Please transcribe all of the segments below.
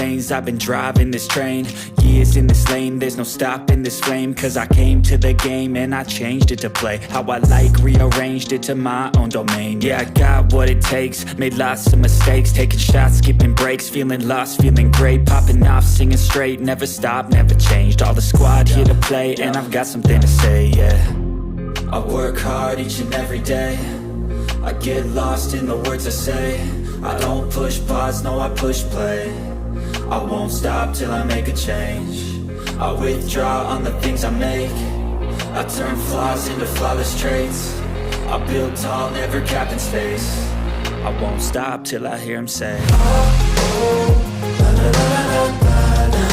veins, I've been driving this train. Years in this lane, there's no stopping this flame. Cause I came to the game and I changed it to play how I like, rearranged it to my own domain. Yeah, I got what it takes, made lots of mistakes, taking shots, skipping breaks, feeling lost, feeling great, popping off, singing straight, never stopped, never changed. All the squad here to play, and I've got something to say, yeah. I work hard each and every day, I get lost in the words I say. I don't push pause, no I push play. I won't stop till I make a change. I withdraw on the things I make. I turn flaws into flawless traits. I build tall, never capped in space. I won't stop till I hear him say, oh, oh, la, la, la, la, la, la.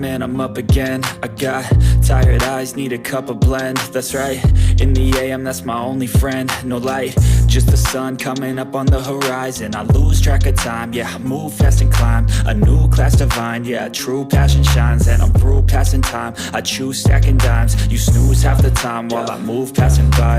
And I'm up again. I got tired eyes, need a cup of blend. That's right, in the AM, that's my only friend. No light, just the sun coming up on the horizon. I lose track of time, yeah, I move fast and climb a new class divine, yeah, true passion shines. And I'm through passing time, I choose stacking dimes. You snooze half the time while I move passing by.